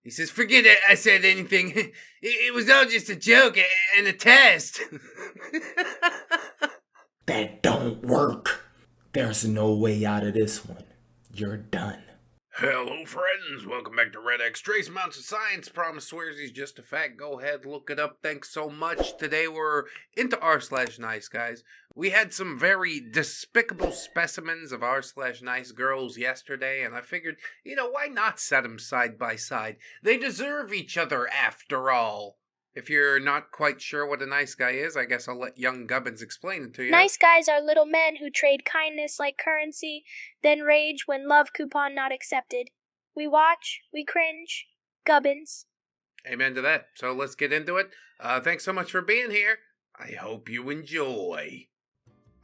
He says, forget it, I said anything. It was all just a joke and a test. That don't work. There's no way out of this one. You're done. Hello, friends. Welcome back to ReddX. Trace amounts of science. Promise swears he's just a fact. Go ahead, look it up. Thanks so much. Today we're into r/NiceGuys. We had some very despicable specimens of r/nice girls yesterday, and I figured, why not set them side by side? They deserve each other after all. If you're not quite sure what a nice guy is, I guess I'll let young Gubbins explain it to you. Nice guys are little men who trade kindness like currency, then rage when love coupon not accepted. We watch, we cringe. Gubbins. Amen to that. So let's get into it. Thanks so much for being here. I hope you enjoy.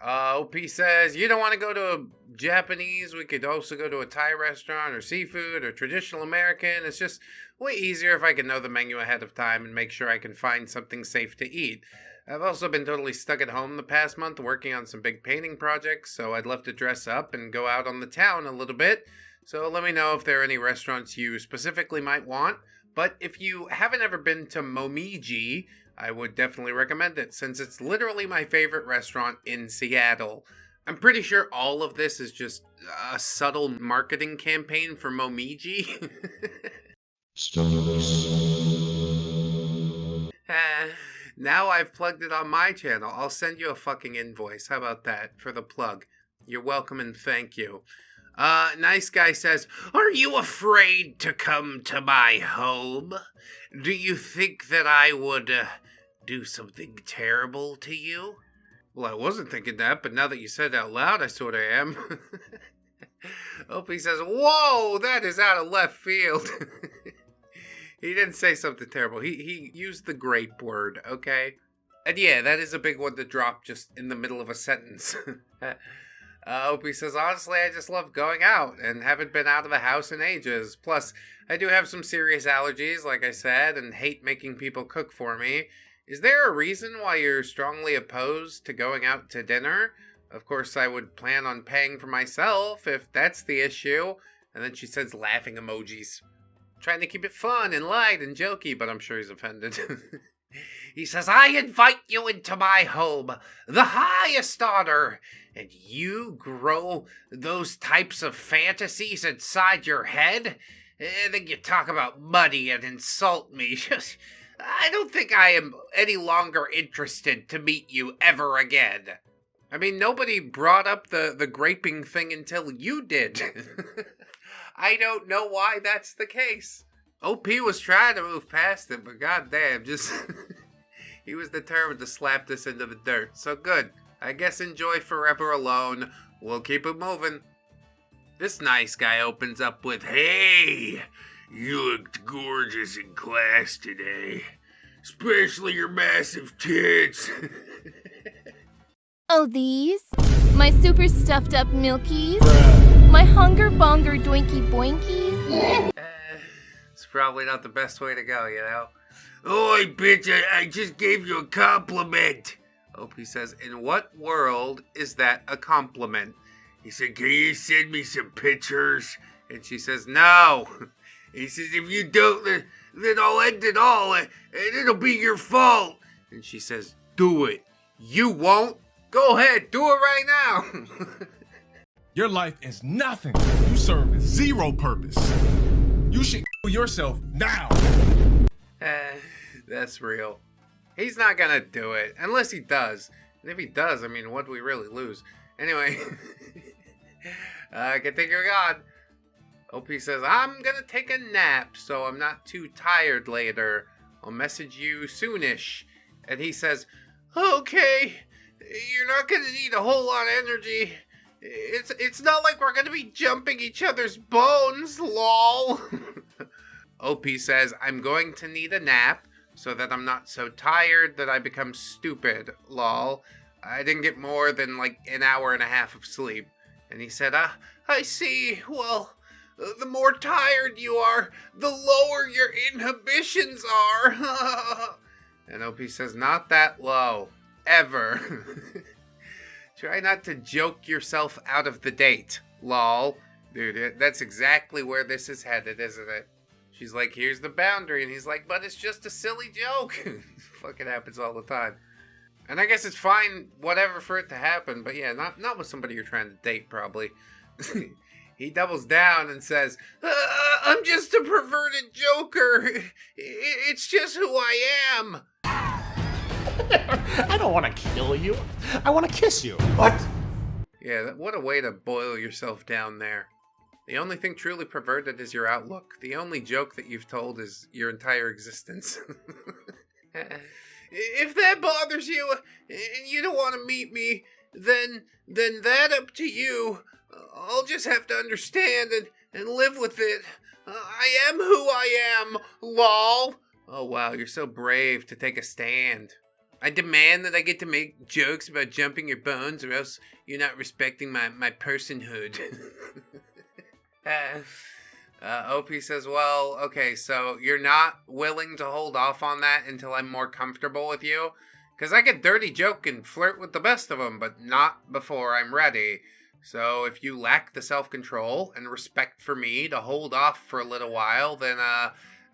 OP says, you don't want to go to a Japanese, we could also go to a Thai restaurant or seafood or traditional American. It's just way easier if I can know the menu ahead of time and make sure I can find something safe to eat. I've also been totally stuck at home the past month working on some big painting projects, so I'd love to dress up and go out on the town a little bit. So let me know if there are any restaurants you specifically might want. But if you haven't ever been to Momiji, I would definitely recommend it, since it's literally my favorite restaurant in Seattle. I'm pretty sure all of this is just a subtle marketing campaign for Momiji. Now I've plugged it on my channel. I'll send you a fucking invoice. How about that for the plug? You're welcome and thank you. Nice guy says, are you afraid to come to my home? Do you think that I would do something terrible to you? Well, I wasn't thinking that, but now that you said it out loud, I sort of am. Opie says, whoa, that is out of left field. He didn't say something terrible. He used the grape word, okay? And yeah, that is a big one to drop just in the middle of a sentence. Opie says, honestly, I just love going out and haven't been out of the house in ages. Plus, I do have some serious allergies, like I said, and hate making people cook for me. Is there a reason why you're strongly opposed to going out to dinner? Of course, I would plan on paying for myself if that's the issue. And then she sends laughing emojis. Trying to keep it fun and light and jokey, but I'm sure he's offended. He says, I invite you into my home, the highest honor, and you grow those types of fantasies inside your head? And then you talk about money and insult me. I don't think I am any longer interested to meet you ever again. I mean, nobody brought up the graping thing until you did. I don't know why that's the case. OP was trying to move past it, but goddamn, just... He was determined to slap this into the dirt. So good. I guess enjoy forever alone. We'll keep it moving. This nice guy opens up with, hey, you looked gorgeous in class today. Especially your massive tits. Oh, these? My super stuffed up milkies? My hunger bonger doinky boinkies? It's probably not the best way to go, Oi, bitch, I just gave you a compliment. Opie says, in what world is that a compliment? He said, can you send me some pictures? And she says, no. He says, if you don't, then I'll end it all, and it'll be your fault. And she says, do it. You won't? Go ahead, do it right now. Your life is nothing. You serve zero purpose. You should kill yourself now. That's real. He's not gonna do it, unless he does. And if he does, I mean, what do we really lose? Anyway, continuing on. OP says, I'm gonna take a nap, so I'm not too tired later. I'll message you soonish. And he says, okay, you're not gonna need a whole lot of energy. It's not like we're gonna be jumping each other's bones, lol. OP says, I'm going to need a nap so that I'm not so tired that I become stupid, lol. I didn't get more than like an hour and a half of sleep. And he said, I see. Well, the more tired you are, the lower your inhibitions are. And OP says, not that low. Ever. Try not to joke yourself out of the date, lol. Dude, that's exactly where this is headed, isn't it? She's like, here's the boundary. And he's like, but it's just a silly joke. Fucking happens all the time. And I guess it's fine, whatever, for it to happen. But yeah, not with somebody you're trying to date, probably. He doubles down and says, I'm just a perverted joker. It's just who I am. I don't want to kill you. I want to kiss you. What? Yeah, what a way to boil yourself down there. The only thing truly perverted is your outlook. The only joke that you've told is your entire existence. If that bothers you and you don't want to meet me, then that up to you. I'll just have to understand and live with it. I am who I am, lol. Oh wow, you're so brave to take a stand. I demand that I get to make jokes about jumping your bones, or else you're not respecting my personhood. OP says, well, okay, so you're not willing to hold off on that until I'm more comfortable with you? Because I could dirty joke and flirt with the best of them, but not before I'm ready. So if you lack the self-control and respect for me to hold off for a little while, then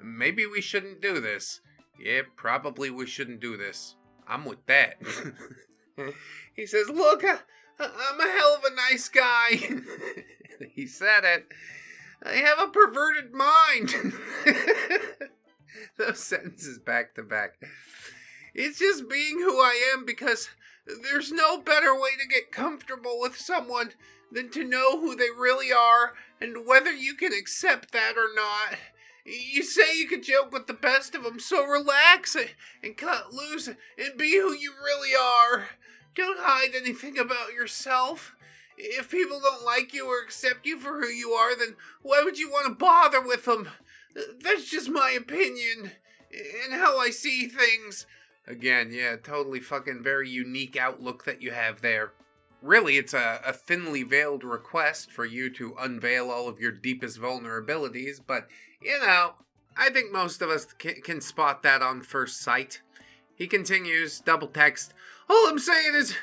maybe we shouldn't do this. Yeah, probably we shouldn't do this. I'm with that. He says, look, I'm a hell of a nice guy. He said it. I have a perverted mind. Those sentences back to back. It's just being who I am, because there's no better way to get comfortable with someone than to know who they really are and whether you can accept that or not. You say you can joke with the best of them, so relax and cut loose and be who you really are. Don't hide anything about yourself. If people don't like you or accept you for who you are, then why would you want to bother with them? That's just my opinion and how I see things. Again, yeah, totally fucking very unique outlook that you have there. Really, it's a thinly veiled request for you to unveil all of your deepest vulnerabilities, but, you know, I think most of us can spot that on first sight. He continues, double text, all I'm saying is,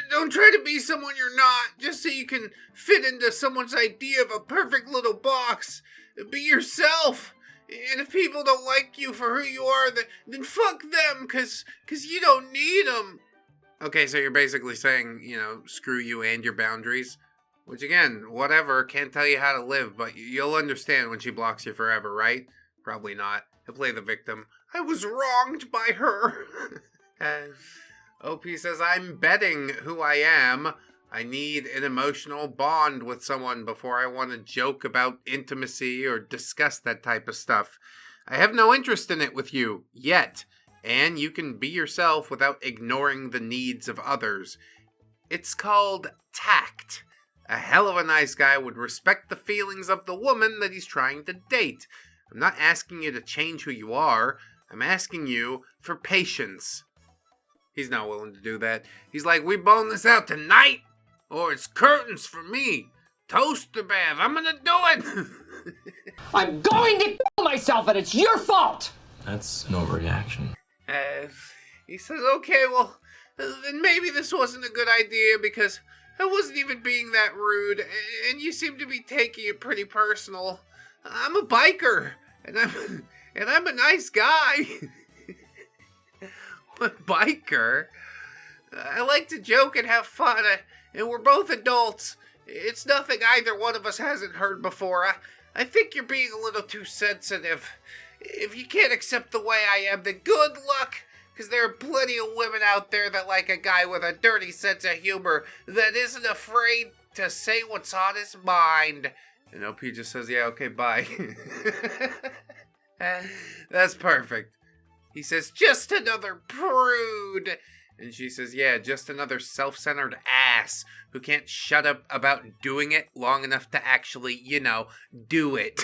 don't try to be someone you're not, just so you can fit into someone's idea of a perfect little box. Be yourself. And if people don't like you for who you are, then fuck them, cause you don't need them. Okay, so you're basically saying, you know, screw you and your boundaries. Which again, whatever, can't tell you how to live, but you'll understand when she blocks you forever, right? Probably not. He'll play the victim. I was wronged by her. OP says, I'm betting who I am. I need an emotional bond with someone before I want to joke about intimacy or discuss that type of stuff. I have no interest in it with you, yet. And you can be yourself without ignoring the needs of others. It's called tact. A hell of a nice guy would respect the feelings of the woman that he's trying to date. I'm not asking you to change who you are. I'm asking you for patience. He's not willing to do that. He's like, we bone this out tonight, or it's curtains for me. Toaster bath, I'm gonna do it. I'm going to kill myself, and it's your fault. That's an overreaction. He says, okay, well, then maybe this wasn't a good idea, because I wasn't even being that rude, and you seem to be taking it pretty personal. I'm a biker, and I'm a nice guy. What, biker? I like to joke and have fun, and we're both adults. It's nothing either one of us hasn't heard before. I think you're being a little too sensitive. If you can't accept the way I am, then good luck, because there are plenty of women out there that like a guy with a dirty sense of humor that isn't afraid to say what's on his mind. And OP just says, yeah, okay, bye. That's perfect. He says, just another prude. And she says, yeah, just another self-centered ass who can't shut up about doing it long enough to actually, you know, do it.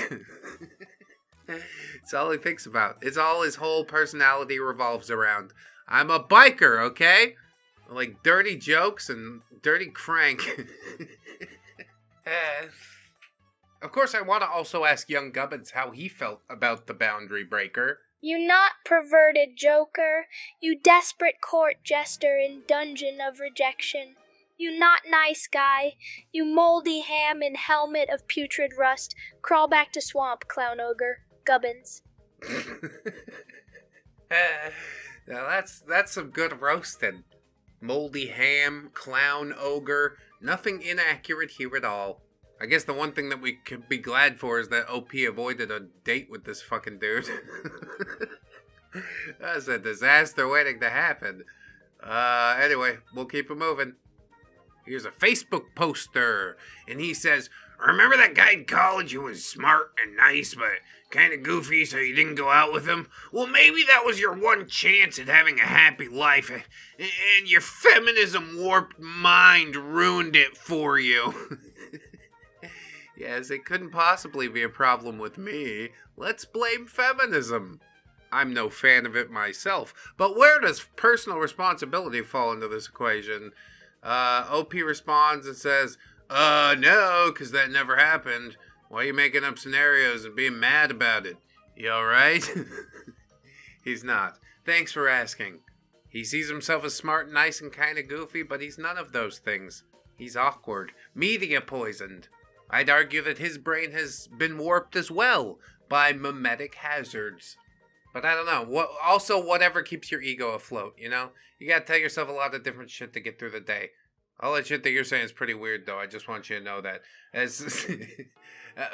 It's all he thinks about. It's all his whole personality revolves around. I'm a biker, okay? Like dirty jokes and dirty crank. Of course, I want to also ask young Gubbins how he felt about the boundary breaker. You not perverted joker, you desperate court jester in dungeon of rejection. You not nice guy, you moldy ham in helmet of putrid rust, crawl back to swamp, clown ogre. Gubbins. Now that's some good roasting. Moldy ham, clown, ogre, nothing inaccurate here at all. I guess the one thing that we could be glad for is that OP avoided a date with this fucking dude. That's a disaster waiting to happen. Anyway, we'll keep it moving. Here's a Facebook poster, and he says, "Remember that guy in college who was smart and nice, but kind of goofy, so you didn't go out with him? Well, maybe that was your one chance at having a happy life, and your feminism warped mind ruined it for you." Yes, it couldn't possibly be a problem with me. Let's blame feminism. I'm no fan of it myself, but where does personal responsibility fall into this equation? OP responds and says, no, because that never happened. Why are you making up scenarios and being mad about it? You alright? He's not. Thanks for asking. He sees himself as smart and nice and kind of goofy, but he's none of those things. He's awkward, media poisoned. I'd argue that his brain has been warped as well by mimetic hazards. But I don't know. Also, whatever keeps your ego afloat, you know? You gotta tell yourself a lot of different shit to get through the day. All that shit that you're saying is pretty weird, though. I just want you to know that. As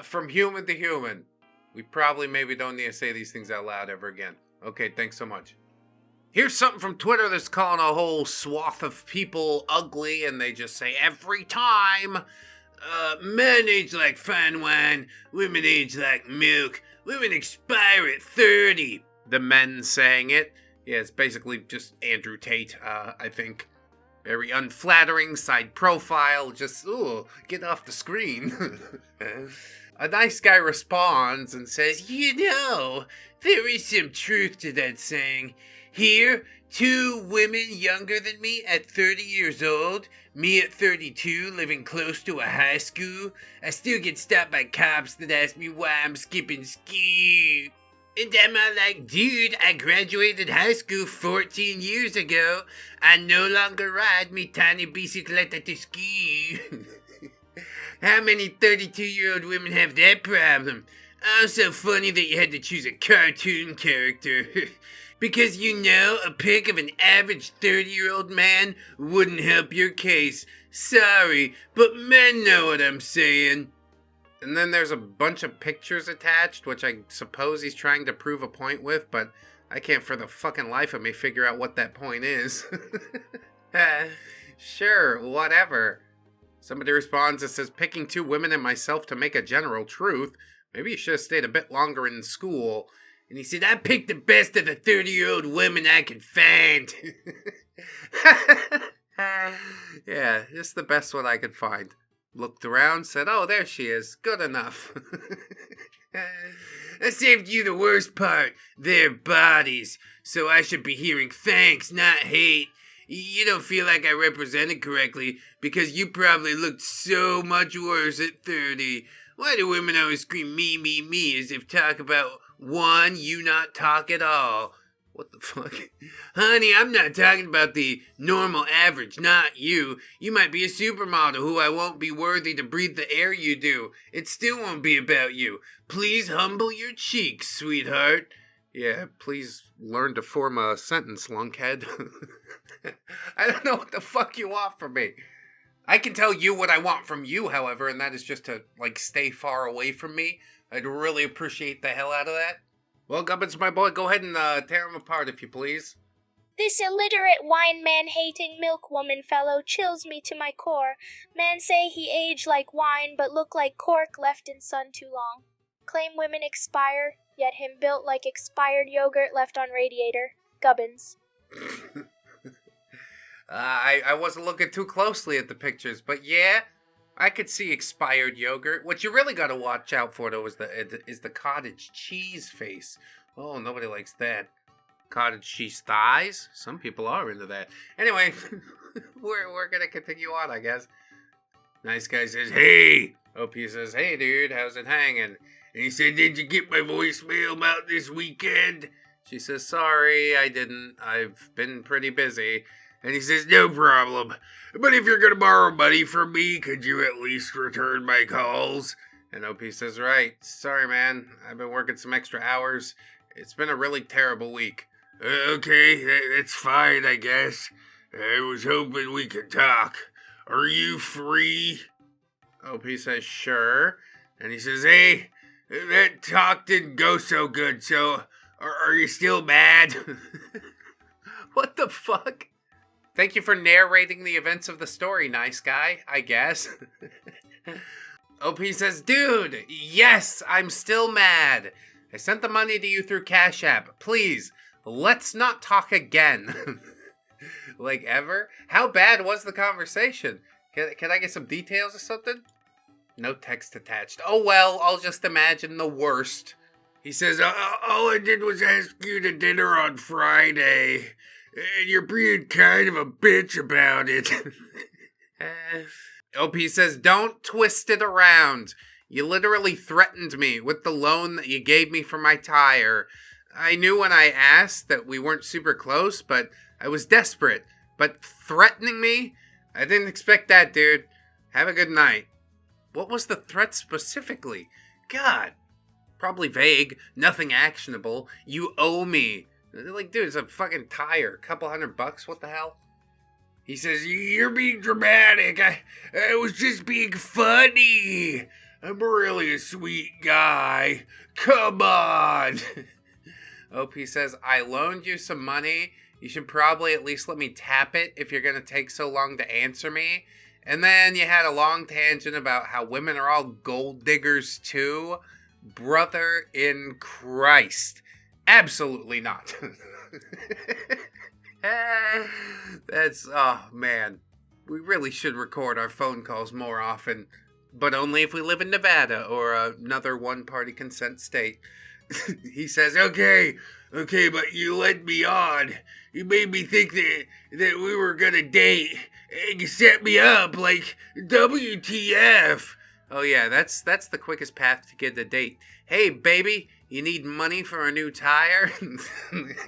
from human to human, we probably maybe don't need to say these things out loud ever again. Okay, thanks so much. Here's something from Twitter that's calling a whole swath of people ugly, and they just say, every time, men age like fine wine, women age like milk, women expire at 30. The men saying it. Yeah, it's basically just Andrew Tate, I think. Very unflattering side profile, just, ooh, get off the screen. A nice guy responds and says, you know, there is some truth to that saying. Here, 2 women younger than me at 30 years old, me at 32 living close to a high school. I still get stopped by cops that ask me why I'm skipping school. And I'm all like, dude, I graduated high school 14 years ago. I no longer ride me tiny bicicleta to school. How many 32-year-old women have that problem? Oh, so funny that you had to choose a cartoon character. Because you know, a pic of an average 30-year-old man wouldn't help your case. Sorry, but men know what I'm saying. And then there's a bunch of pictures attached, which I suppose he's trying to prove a point with, but I can't for the fucking life of me figure out what that point is. Sure, whatever. Somebody responds and says, picking 2 women and myself to make a general truth. Maybe you should have stayed a bit longer in school. And he said, I picked the best of the 30-year-old women I could find. Yeah, just the best one I could find. Looked around, said, oh, there she is. Good enough. I saved you the worst part, their bodies. So I should be hearing thanks, not hate. You don't feel like I represented correctly because you probably looked so much worse at 30. Why do women always scream me as if talk about one, you not talk at all? What the fuck? Honey, I'm not talking about the normal average, not you. You might be a supermodel who I won't be worthy to breathe the air you do. It still won't be about you. Please humble your cheeks, sweetheart. Yeah, please learn to form a sentence, lunkhead. I don't know what the fuck you want from me. I can tell you what I want from you, however, and that is just to, stay far away from me. I'd really appreciate the hell out of that. Well, Gubbins, my boy, go ahead and tear him apart, if you please. This illiterate wine man-hating milk woman fellow chills me to my core. Men say he aged like wine, but look like cork left in sun too long. Claim women expire, yet him built like expired yogurt left on radiator. Gubbins. I wasn't looking too closely at the pictures, but yeah, I could see expired yogurt. What you really gotta watch out for, though, is the cottage cheese face. Oh, nobody likes that. Cottage cheese thighs? Some people are into that. Anyway, we're gonna continue on, I guess. Nice guy says, hey! OP says, hey, dude, how's it hanging? And he said, did you get my voicemail about this weekend? She says, sorry, I didn't. I've been pretty busy. And he says, no problem. But if you're going to borrow money from me, could you at least return my calls? And OP says, right, sorry man, I've been working some extra hours. It's been a really terrible week. Okay, that's fine, I guess. I was hoping we could talk. Are you free? OP says, sure. And he says, hey, that talk didn't go so good, so are you still mad? What the fuck? Thank you for narrating the events of the story, nice guy, I guess. OP says, dude, yes, I'm still mad. I sent the money to you through Cash App. Please, let's not talk again. Like ever? How bad was the conversation? Can I get some details or something? No text attached. Oh well, I'll just imagine the worst. He says, all I did was ask you to dinner on Friday, and you're being kind of a bitch about it. OP says, don't twist it around. You literally threatened me with the loan that you gave me for my tire. I knew when I asked that we weren't super close, but I was desperate. But threatening me? I didn't expect that, dude. Have a good night. What was the threat specifically? God. Probably vague. Nothing actionable. You owe me. Like, dude, it's a fucking tire. Couple $100. What the hell? He says, you're being dramatic. I was just being funny. I'm really a sweet guy. Come on. OP says, I loaned you some money. You should probably at least let me tap it if you're going to take so long to answer me. And then you had a long tangent about how women are all gold diggers too. Brother in Christ. Absolutely not. Oh man. We really should record our phone calls more often. But only if we live in Nevada or another one-party consent state. He says, okay, but you led me on. You made me think that we were gonna date. And you set me up, like, WTF. Oh yeah, that's the quickest path to get a date. Hey, baby, you need money for a new tire?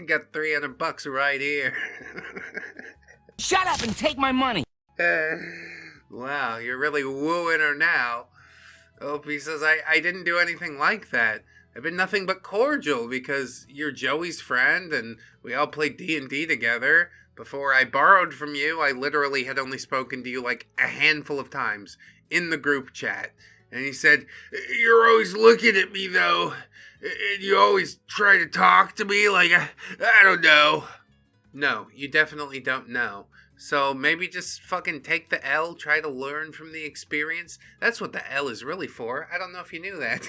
Got $300 right here. Shut up and take my money. Wow, you're really wooing her now. OP says, I didn't do anything like that. I've been nothing but cordial because you're Joey's friend and we all played D&D together. Before I borrowed from you, I literally had only spoken to you like a handful of times in the group chat. And he said, you're always looking at me though, and you always try to talk to me like, I don't know. No, you definitely don't know. So maybe just fucking take the L, try to learn from the experience. That's what the L is really for. I don't know if you knew that.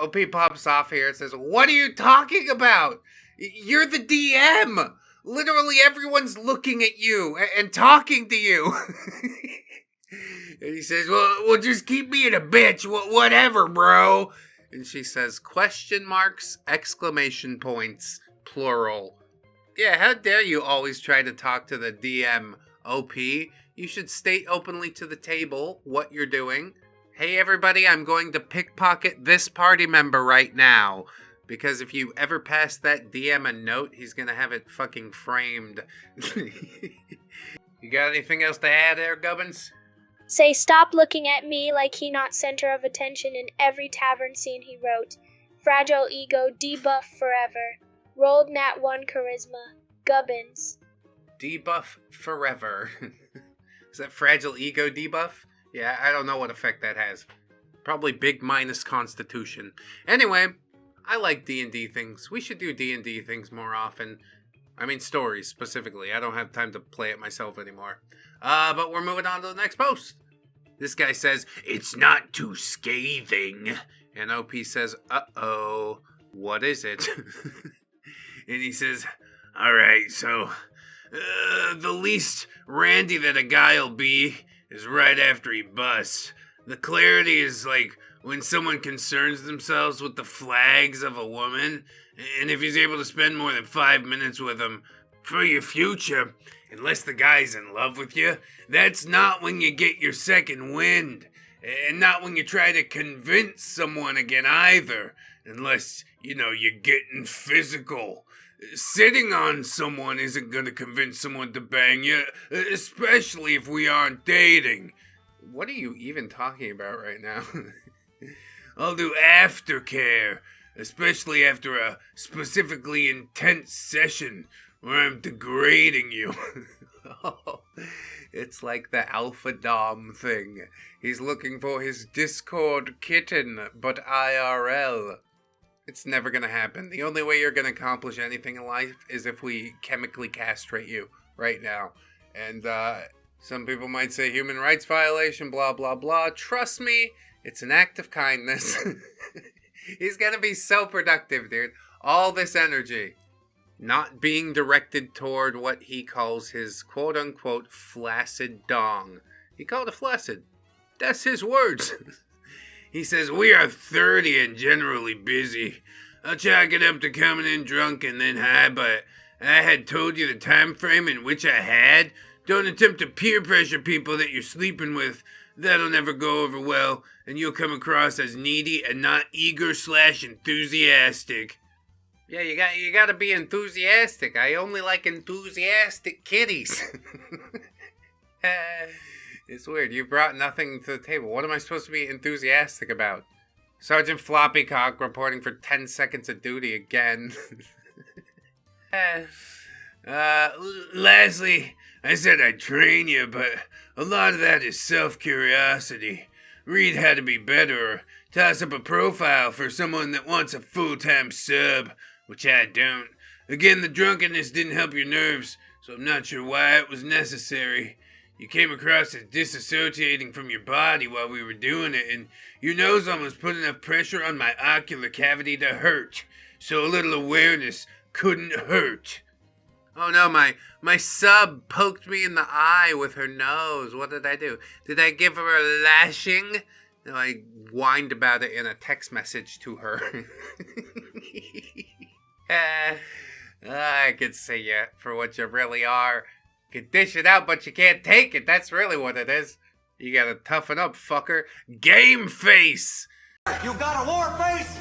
OP pops off here and says, what are you talking about? You're the DM. Literally everyone's looking at you and talking to you. And he says, well, just keep being a bitch. Whatever, bro. And she says, question marks, exclamation points, plural. Yeah, how dare you always try to talk to the DM, OP? You should state openly to the table what you're doing. Hey everybody, I'm going to pickpocket this party member right now. Because if you ever pass that DM a note, he's gonna have it fucking framed. You got anything else to add there, Gubbins? Say stop looking at me like he not center of attention in every tavern scene he wrote. Fragile ego debuff forever. Rolled nat 1 charisma. Gubbins. Debuff forever. Is that fragile ego debuff? Yeah, I don't know what effect that has. Probably big minus constitution. Anyway, I like D&D things. We should do D&D things more often. I mean stories specifically. I don't have time to play it myself anymore. But we're moving on to the next post. This guy says, it's not too scathing. And OP says, uh-oh, what is it? And he says, alright, so, the least randy that a guy'll be is right after he busts. The clarity is like when someone concerns themselves with the flags of a woman, and if he's able to spend more than 5 minutes with them for your future, unless the guy's in love with you, that's not when you get your second wind. And not when you try to convince someone again either, unless, you're getting physical. Sitting on someone isn't gonna convince someone to bang you, especially if we aren't dating. What are you even talking about right now? I'll do aftercare, especially after a specifically intense session where I'm degrading you. Oh, it's like the alpha dom thing. He's looking for his Discord kitten, but IRL. It's never gonna happen. The only way you're gonna accomplish anything in life is if we chemically castrate you right now. And some people might say human rights violation, blah, blah, blah. Trust me, it's an act of kindness. He's gonna be so productive, dude. All this energy not being directed toward what he calls his quote-unquote flaccid dong. He called it flaccid. That's his words. He says, we are 30 and generally busy. I'll chalk it up to coming in drunk and then high, but I had told you the time frame in which I had. Don't attempt to peer pressure people that you're sleeping with. That'll never go over well, and you'll come across as needy and not eager/enthusiastic. Yeah, you gotta be enthusiastic. I only like enthusiastic kitties. It's weird. You brought nothing to the table. What am I supposed to be enthusiastic about? Sergeant Floppycock reporting for 10 seconds of duty again. Lastly, I said I'd train you, but a lot of that is self-curiosity. Read how to be better, or toss up a profile for someone that wants a full-time sub, which I don't. Again, the drunkenness didn't help your nerves, so I'm not sure why it was necessary. You came across as disassociating from your body while we were doing it, and your nose almost put enough pressure on my ocular cavity to hurt. So a little awareness couldn't hurt. Oh no, my sub poked me in the eye with her nose. What did I do? Did I give her a lashing? No, I whined about it in a text message to her. I could see you for what you really are. You can dish it out, but you can't take it. That's really what it is. You gotta toughen up, fucker. Game face! You got a war face?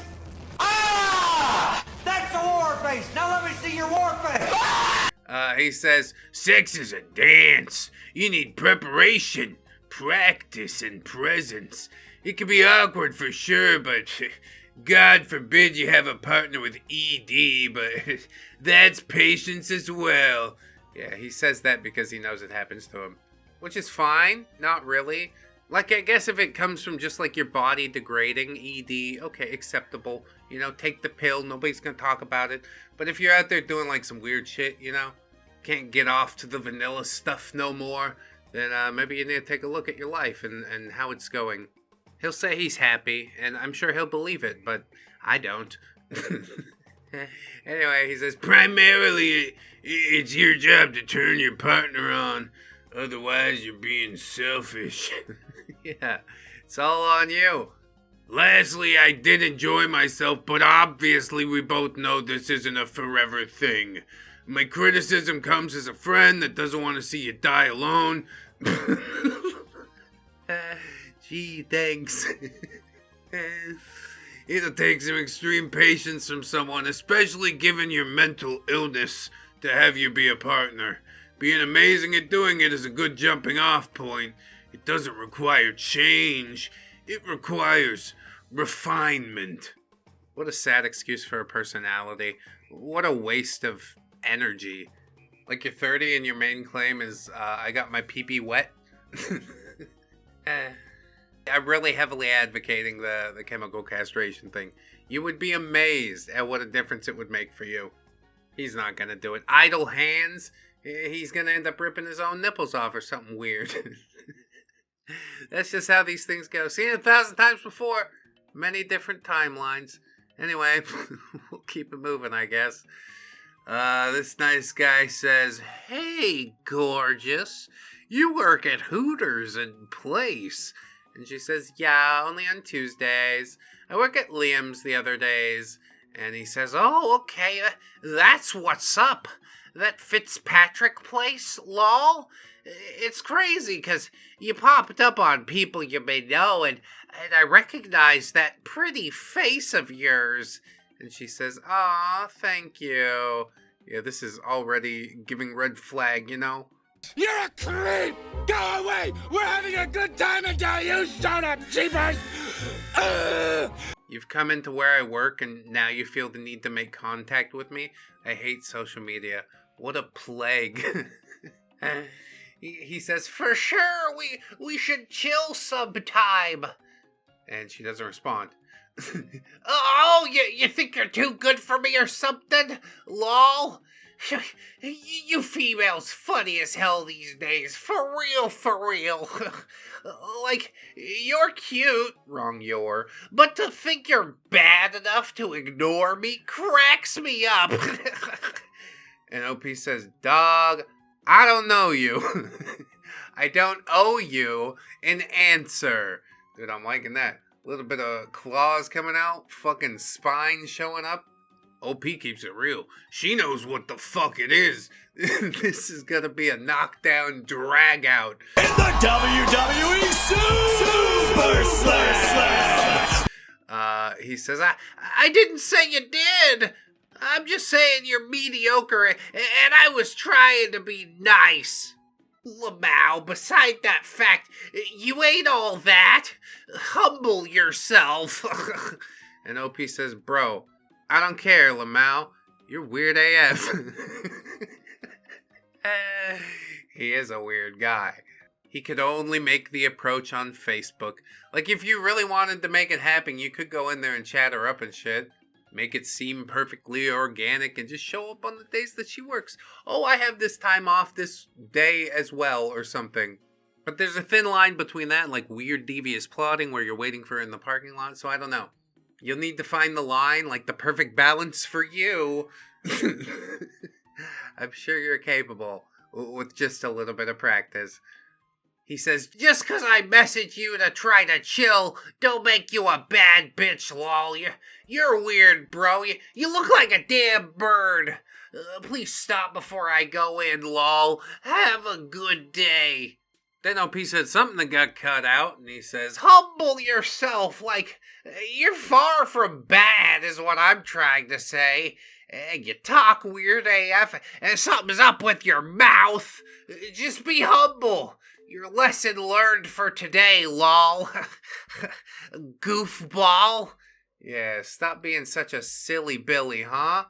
Ah! That's a war face! Now let me see your war face! He says, sex is a dance. You need preparation, practice, and presence. It can be awkward for sure, but God forbid you have a partner with ED, but that's patience as well. Yeah, he says that because he knows it happens to him. Which is fine, not really. Like, I guess if it comes from just like your body degrading, ED, okay, acceptable. You know, take the pill, nobody's gonna talk about it. But if you're out there doing like some weird shit, you know, can't get off to the vanilla stuff no more, then maybe you need to take a look at your life and how it's going. He'll say he's happy, and I'm sure he'll believe it, but I don't. Anyway, he says, primarily, it's your job to turn your partner on. Otherwise, you're being selfish. Yeah, it's all on you. Lastly, I did enjoy myself, but obviously we both know this isn't a forever thing. My criticism comes as a friend that doesn't want to see you die alone. Gee, thanks. It'll take some extreme patience from someone, especially given your mental illness, to have you be a partner. Being amazing at doing it is a good jumping off point. It doesn't require change. It requires refinement. What a sad excuse for a personality. What a waste of energy. Like you're 30 and your main claim is, I got my pee-pee wet. I'm really heavily advocating the chemical castration thing. You would be amazed at what a difference it would make for you. He's not gonna do it. Idle hands, he's gonna end up ripping his own nipples off or something weird. That's just how these things go. Seen it 1,000 times before. Many different timelines. Anyway, we'll keep it moving, I guess. This nice guy says, hey, gorgeous. You work at Hooters and Place. And she says, yeah, only on Tuesdays. I work at Liam's the other days. And he says, oh, okay, that's what's up. That Fitzpatrick place, lol. It's crazy, because you popped up on people you may know, and I recognize that pretty face of yours. And she says, aw, thank you. Yeah, this is already giving red flag, you know? You're a creep! Go away! We're having a good time until you showed up, jeepers! You've come into where I work and now you feel the need to make contact with me? I hate social media. What a plague. He says, for sure, we should chill sometime. And she doesn't respond. Oh, you think you're too good for me or something? Lol. You females funny as hell these days. For real, for real. Like, you're cute. Wrong you're. But to think you're bad enough to ignore me cracks me up. And OP says, dog, I don't know you. I don't owe you an answer. Dude, I'm liking that. A little bit of claws coming out. Fucking spine showing up. OP keeps it real. She knows what the fuck it is. This is gonna be a knockdown drag out. In the WWE Super Slam! He says, I didn't say you did. I'm just saying you're mediocre and I was trying to be nice. Lamau, beside that fact, you ain't all that. Humble yourself. And OP says, bro, I don't care, Lamau. You're weird AF. He is a weird guy. He could only make the approach on Facebook. Like, if you really wanted to make it happen, you could go in there and chat her up and shit. Make it seem perfectly organic and just show up on the days that she works. Oh, I have this time off this day as well or something. But there's a thin line between that and like weird devious plotting where you're waiting for her in the parking lot. So I don't know. You'll need to find the line, like the perfect balance for you. I'm sure you're capable with just a little bit of practice. He says, just cause I message you to try to chill, don't make you a bad bitch, lol. You're weird, bro. You look like a damn bird. Please stop before I go in, lol. Have a good day. Then OP said something that got cut out, and he says, humble yourself, like, you're far from bad, is what I'm trying to say. And you talk weird AF, and something's up with your mouth. Just be humble. Your lesson learned for today, lol. Goofball. Yeah, stop being such a silly Billy, huh?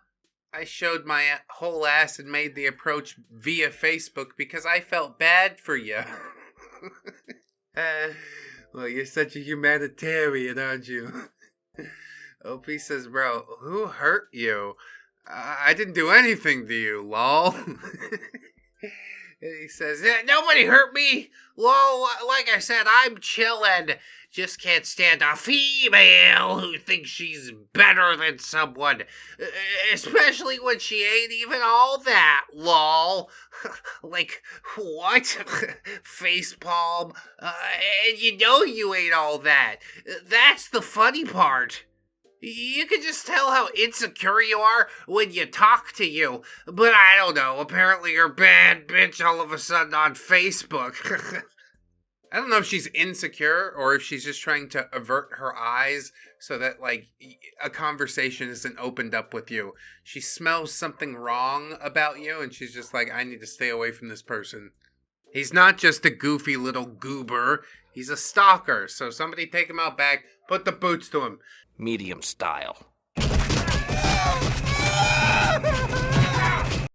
I showed my whole ass and made the approach via Facebook because I felt bad for you. Well, you're such a humanitarian, aren't you? OP says, bro, who hurt you? I didn't do anything to you, lol. And he says, nobody hurt me. Lol, like I said, I'm chillin'. Just can't stand a female who thinks she's better than someone. Especially when she ain't even all that, lol. Like, what? Facepalm. And you know you ain't all that. That's the funny part. You can just tell how insecure you are when you talk to you. But I don't know, apparently you're a bad bitch all of a sudden on Facebook. I don't know if she's insecure or if she's just trying to avert her eyes so that, like, a conversation isn't opened up with you. She smells something wrong about you and she's just like, I need to stay away from this person. He's not just a goofy little goober. He's a stalker. So somebody take him out back, put the boots to him. Medium style.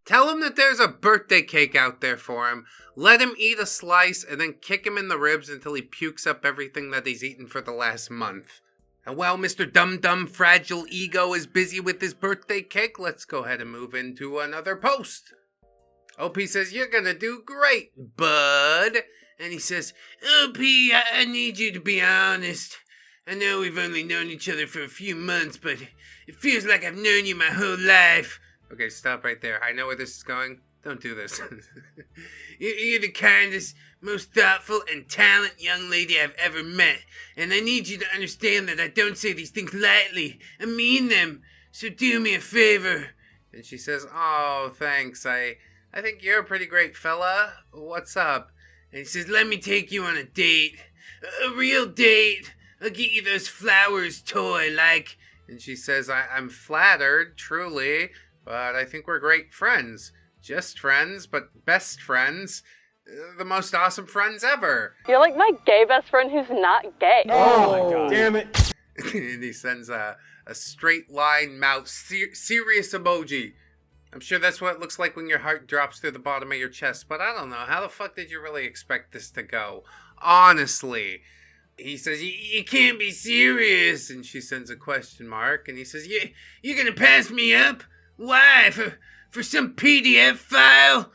Tell him that there's a birthday cake out there for him. Let him eat a slice and then kick him in the ribs until he pukes up everything that he's eaten for the last month. And while Mr. Dum-Dum Fragile Ego is busy with his birthday cake, let's go ahead and move into another post. OP says, you're gonna do great, bud. And he says, OP, I need you to be honest. I know we've only known each other for a few months, but it feels like I've known you my whole life. Okay, stop right there. I know where this is going. Don't do this. You're the kindest, most thoughtful, and talented young lady I've ever met. And I need you to understand that I don't say these things lightly. I mean them. So do me a favor. And she says, oh, thanks. I think you're a pretty great fella. What's up? And he says, let me take you on a date. A real date. I'll get you those flowers toy, like. And she says, I'm flattered, truly, but I think we're great friends. Just friends, but best friends. the most awesome friends ever. You're like my gay best friend who's not gay. Oh my god. Damn it. And he sends a straight line mouth serious emoji. I'm sure that's what it looks like when your heart drops through the bottom of your chest, but I don't know. How the fuck did you really expect this to go? Honestly. He says, you can't be serious. And she sends a question mark. And he says, you're gonna pass me up? Why? For some PDF file?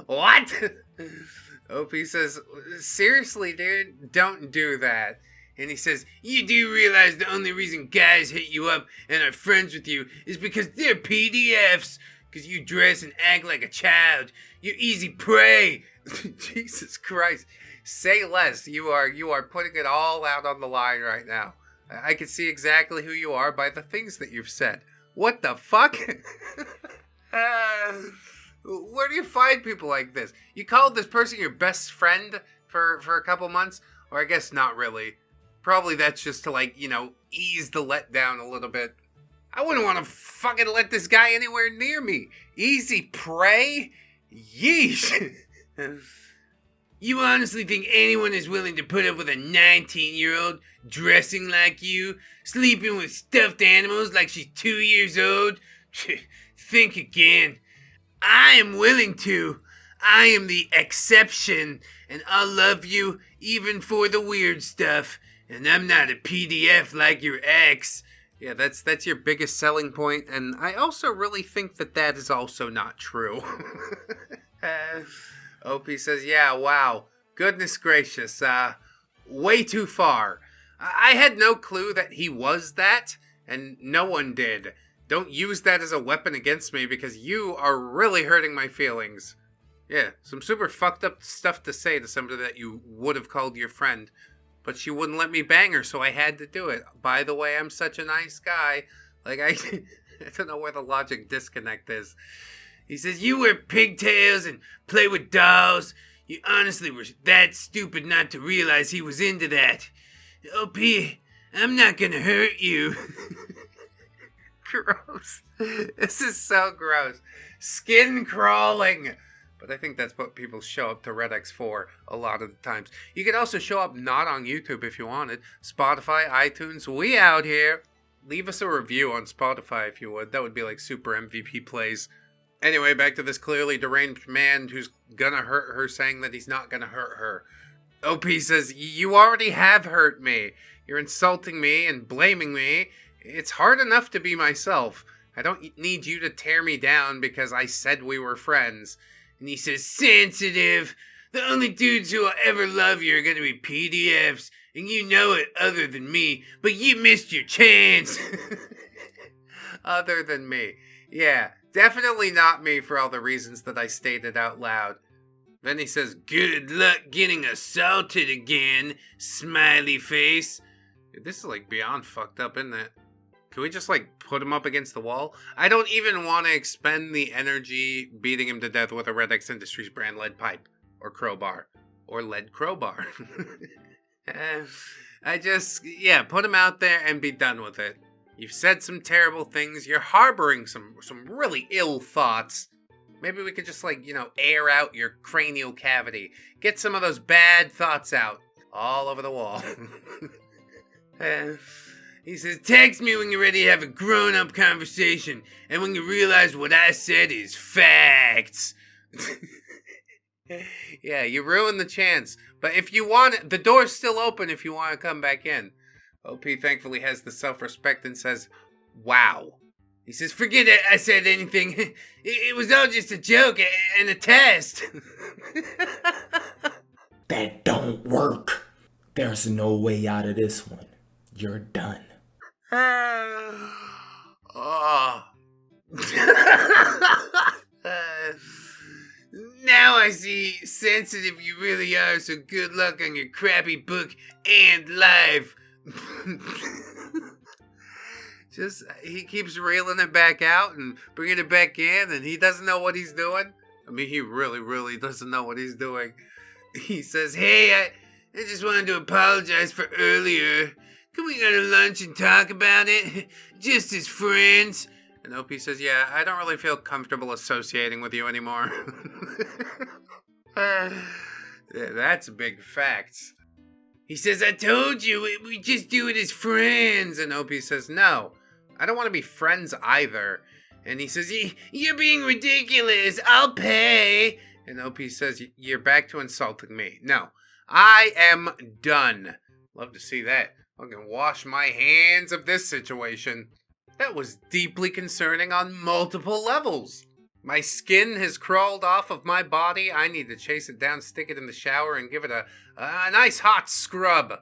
What? OP says, seriously, dude, don't do that. And he says, you do realize the only reason guys hit you up and are friends with you is because they're PDFs. Because you dress and act like a child. You're easy prey. Jesus Christ. Say less. You are putting it all out on the line right now. I can see exactly who you are by the things that you've said. What the fuck? Where do you find people like this? You called this person your best friend for a couple months? Or I guess not really. Probably that's just to, like, ease the letdown a little bit. I wouldn't want to fucking let this guy anywhere near me. Easy prey? Yeesh. You honestly think anyone is willing to put up with a 19-year-old dressing like you, sleeping with stuffed animals like she's 2 years old? Think again. I am willing to. I am the exception, and I'll love you even for the weird stuff. And I'm not a PDF like your ex. Yeah, that's your biggest selling point, and I also really think that is also not true. OP says, yeah, wow. Goodness gracious. Way too far. I had no clue that he was that, and no one did. Don't use that as a weapon against me because you are really hurting my feelings. Yeah, some super fucked up stuff to say to somebody that you would have called your friend. But she wouldn't let me bang her, so I had to do it. By the way, I'm such a nice guy. Like, I don't know where the logic disconnect is. He says, you wear pigtails and play with dolls. You honestly were that stupid not to realize he was into that. OP, I'm not gonna hurt you. Gross. This is so gross. Skin crawling. But I think that's what people show up to ReddX for a lot of the times. You could also show up not on YouTube if you wanted. Spotify, iTunes, we out here. Leave us a review on Spotify if you would. That would be like super MVP plays. Anyway, back to this clearly deranged man who's gonna hurt her saying that he's not gonna hurt her. OP says, you already have hurt me. You're insulting me and blaming me. It's hard enough to be myself. I don't need you to tear me down because I said we were friends. And he says, sensitive. The only dudes who will ever love you are going to be PDFs. And you know it other than me. But you missed your chance. Other than me. Yeah, definitely not me for all the reasons that I stated out loud. Then he says, good luck getting assaulted again, smiley face. Dude, this is like beyond fucked up, isn't it? Can we just, like, put him up against the wall? I don't even want to expend the energy beating him to death with a ReddX Industries brand lead pipe. Or crowbar. Or lead crowbar. Put him out there and be done with it. You've said some terrible things. You're harboring some really ill thoughts. Maybe we could just, like, air out your cranial cavity. Get some of those bad thoughts out. All over the wall. He says, text me when you're ready to have a grown-up conversation, and when you realize what I said is facts. Yeah, you ruined the chance. But if you want it, the door's still open if you want to come back in. OP thankfully has the self-respect and says, wow. He says, forget it, I said anything. It was all just a joke and a test. That don't work. There's no way out of this one. You're done. Oh. Now I see sensitive you really are, so good luck on your crappy book and life. He keeps reeling it back out and bringing it back in, and he doesn't know what he's doing. I mean, he really, really doesn't know what he's doing. He says, hey, I just wanted to apologize for earlier. Can we go to lunch and talk about it? Just as friends. And OP says, yeah, I don't really feel comfortable associating with you anymore. Yeah, that's big facts. He says, I told you, we just do it as friends. And OP says, no, I don't want to be friends either. And he says, you're being ridiculous. I'll pay. And OP says, you're back to insulting me. No, I am done. Love to see that. I can wash my hands of this situation. That was deeply concerning on multiple levels. My skin has crawled off of my body. I need to chase it down, stick it in the shower, and give it a nice hot scrub.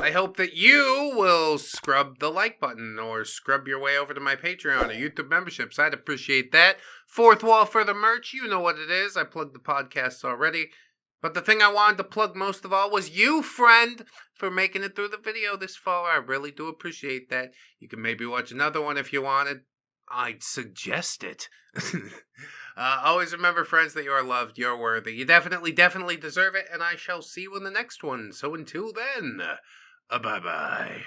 I hope that you will scrub the like button or scrub your way over to my Patreon or YouTube memberships. I'd appreciate that. Fourth wall for the merch. You know what it is. I plugged the podcasts already. But the thing I wanted to plug most of all was you, friend, for making it through the video this far. I really do appreciate that. You can maybe watch another one if you wanted. I'd suggest it. Always remember, friends, that you are loved, you're worthy. You definitely deserve it, and I shall see you in the next one. So until then, bye-bye.